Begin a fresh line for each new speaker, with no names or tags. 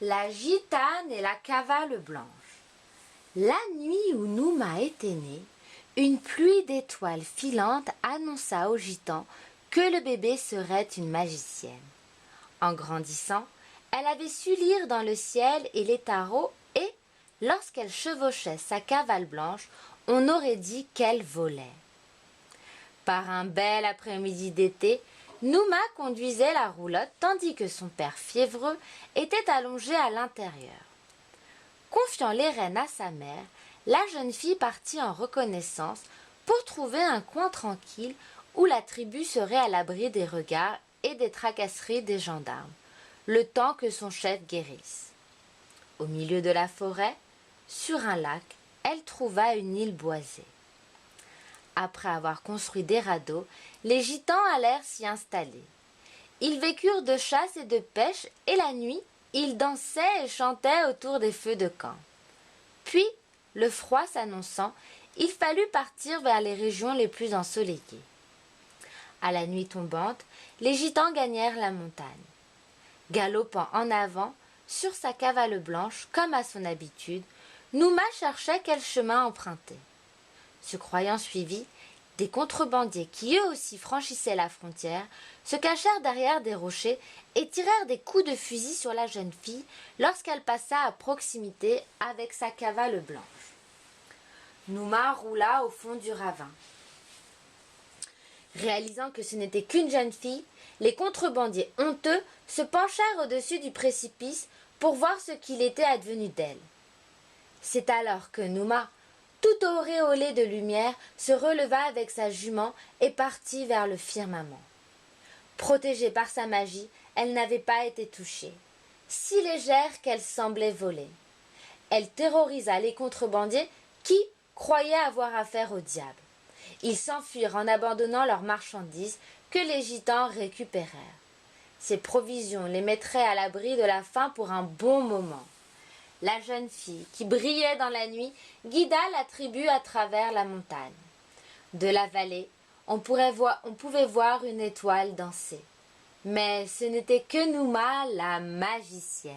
La gitane et la cavale blanche. La nuit où Nouma était née, une pluie d'étoiles filantes annonça aux gitans que le bébé serait une magicienne. En grandissant, elle avait su lire dans le ciel et les tarots et, lorsqu'elle chevauchait sa cavale blanche, on aurait dit qu'elle volait. Par un bel après-midi d'été, Nouma conduisait la roulotte tandis que son père fiévreux était allongé à l'intérieur. Confiant les rênes à sa mère, la jeune fille partit en reconnaissance pour trouver un coin tranquille où la tribu serait à l'abri des regards et des tracasseries des gendarmes, le temps que son chef guérisse. Au milieu de la forêt, sur un lac, elle trouva une île boisée. Après avoir construit des radeaux, les gitans allèrent s'y installer. Ils vécurent de chasse et de pêche et la nuit, ils dansaient et chantaient autour des feux de camp. Puis, le froid s'annonçant, il fallut partir vers les régions les plus ensoleillées. À la nuit tombante, les gitans gagnèrent la montagne. Galopant en avant, sur sa cavale blanche, comme à son habitude, Nouma cherchait quel chemin emprunter. Se croyant suivis, des contrebandiers qui eux aussi franchissaient la frontière se cachèrent derrière des rochers et tirèrent des coups de fusil sur la jeune fille lorsqu'elle passa à proximité avec sa cavale blanche. Nouma roula au fond du ravin. Réalisant que ce n'était qu'une jeune fille, les contrebandiers honteux se penchèrent au-dessus du précipice pour voir ce qu'il était advenu d'elle. C'est alors que Nouma, tout auréolée de lumière, se releva avec sa jument et partit vers le firmament. Protégée par sa magie, elle n'avait pas été touchée, si légère qu'elle semblait voler. Elle terrorisa les contrebandiers qui croyaient avoir affaire au diable. Ils s'enfuirent en abandonnant leurs marchandises que les gitans récupérèrent. Ces provisions les mettraient à l'abri de la faim pour un bon moment. La jeune fille, qui brillait dans la nuit, guida la tribu à travers la montagne. De la vallée, on pouvait voir une étoile danser. Mais ce n'était que Nouma, la magicienne.